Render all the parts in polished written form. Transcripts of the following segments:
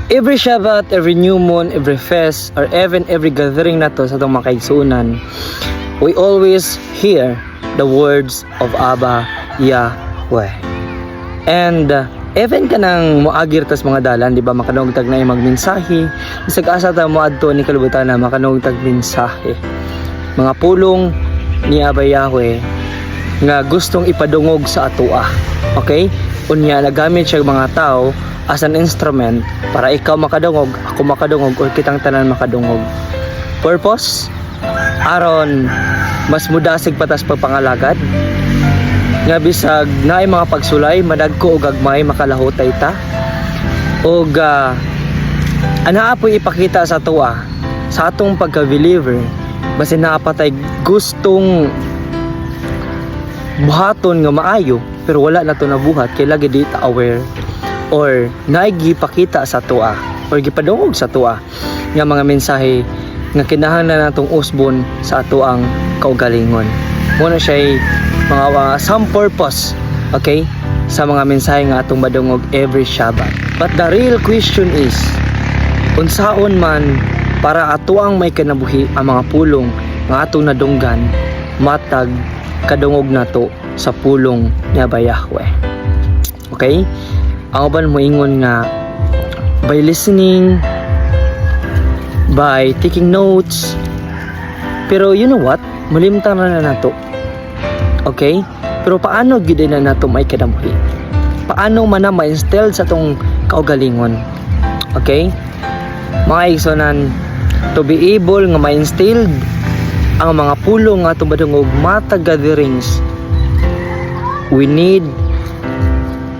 Every Shabbat, every new moon, every fest, or even every gathering na to sa itong mga kaigsunan, we always hear the words of Abba Yahweh. And even ka nang muagir tas mga dalan, di ba, makanugtag na yung magmensahe, isag asa ta mo adto ni kalibutan na makanugtag mensahe. Mga pulong ni Abba Yahweh nga gustong ipadungog sa atoa. Okay? Unya nagamit siya mga tao as an instrument para ikaw makadungog, ako makadungog, o kitang tanan makadungog. Purpose? Aron mas mudasig patas pagpangalagad nga bisag naay mga pagsulay madagko og gagmay makalahutay ta og anaa po ipakita sa tuwa sa atong pagka-believer basin naapatay gustong buhaton nga maayo pero wala na to nabuhat kay lagi di ta aware or naigipakita sa tuwa or gipadungog sa tuwa nga mga mensahe nga kinahanglan natong usbon sa atoang kaugalingon. Muna siya mga some purpose, okay, sa mga mensahe nga atong madungog every Shabbat. But the real question is, unsaon man para atoang may kinabuhi ang mga pulong nga atong nadunggan matag kadungog nato sa pulong ni Abba Yahweh. Okay? Ang uban mo ingon nga by listening, by taking notes, pero you know what? Malimtang na nato. Okay? Pero paano gid na nato may kinabuhi? Paano man na ma-instill sa tong kaugalingon? Okay? Mga igsonan, to be able nga ma-instill ang mga pulong nga atong madungog matag gatherings, we need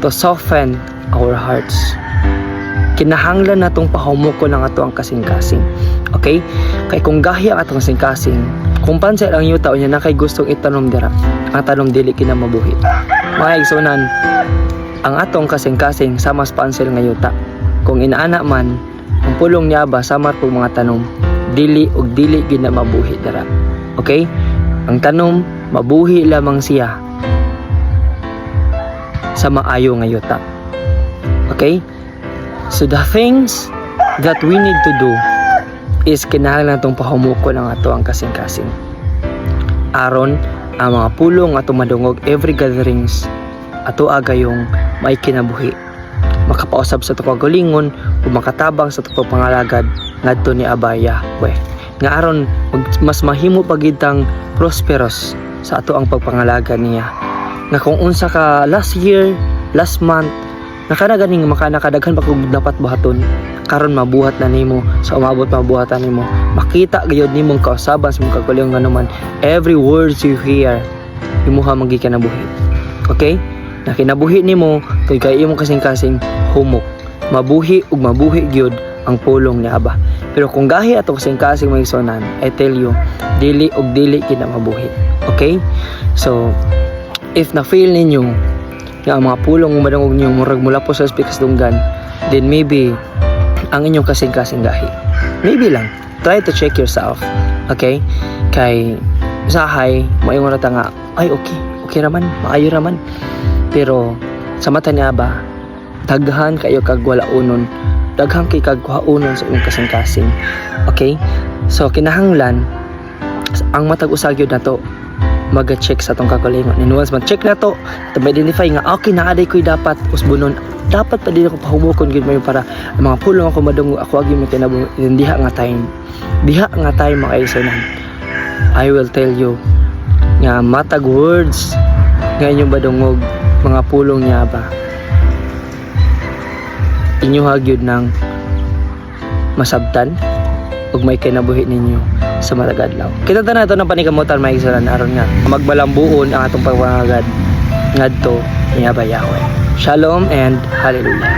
to soften our hearts. Kinahanglan natong pahumuko ng ato ang kasing-kasing. Okay? Kay kung gahi ang atong kasing-kasing, kung pansay ang yuta o niya na kay gustong itanom dira, ang tanom dili kinamabuhi. Mga igsunan, ang atong kasing-kasing sa mas pansel nga yuta. Kung inaana man, ang pulong niya ba samar po mga tanom, dili og dili ginamabuhi dira. Okay? Ang tanom, mabuhi lamang siya sa maayo nga yuta. Okay? So the things that we need to do is kinahanglan natong pahumuko ng ato ang kasing-kasing. Aron ang mga pulong ato madungog every gatherings ato agayong may kinabuhi. Makapausab sa ato kagalingon o makatabang sa ato pangalagad ngadto ni Abba Yahweh. Nga aron mas mahimo pagitang prosperous sa ato ang pagpangalagad niya. Nga kung unsa ka last year, last month, nakanaganing makanakadaghan pa kung dapat buhaton karon mabuhat na nimo sa umabot mabuhatan nimo makita gyud nimong kausaban sa mong kagalingon nga naman every words you hear imuha magikanabuhi. Okay? Na kinabuhi nimo kay kay imong kasing-kasing humok mabuhi ug mabuhi gyud ang pulong ni Abba. Pero kung gahi ato kasing-kasing may sonan, I tell you dili ug dili kina mabuhi. Okay? So if na feel ninyo nga ang mga pulong madungog niyo murag mula po sa speakers dunggan, then maybe ang inyong kasing-kasing gahi. Maybe lang. Try to check yourself. Okay? Kay usahay, moingon ra ta nga, ay okay raman, maayo raman. Pero sa mata ni Abba, daghan kayo kag walaunon, daghan kay kag kuhaunon sa inyong kasing-kasing. Okay? So kinahanglan ang matag usagyod na to mag-check sa tong kagalingon. And once man-check na to, ma-identify nga, okay, naaday ko'y dapat usbunon. Dapat pa din ako pahumukon gid mayo para ang mga pulong ako madungo, ako agi mo kinabuhi. Diha nga time mga igsonan. I will tell you nga matag words nga inyong badungog, mga pulong niya ba. Inyo hagyod ng masabtan ug may kinabuhi ninyo sa matagadlaw. Kita ta nato ng panikamutan mga igsonan aron nga magbalambuon ang atong pagpangagad ngadto ni Abba Yahweh. Shalom and hallelujah.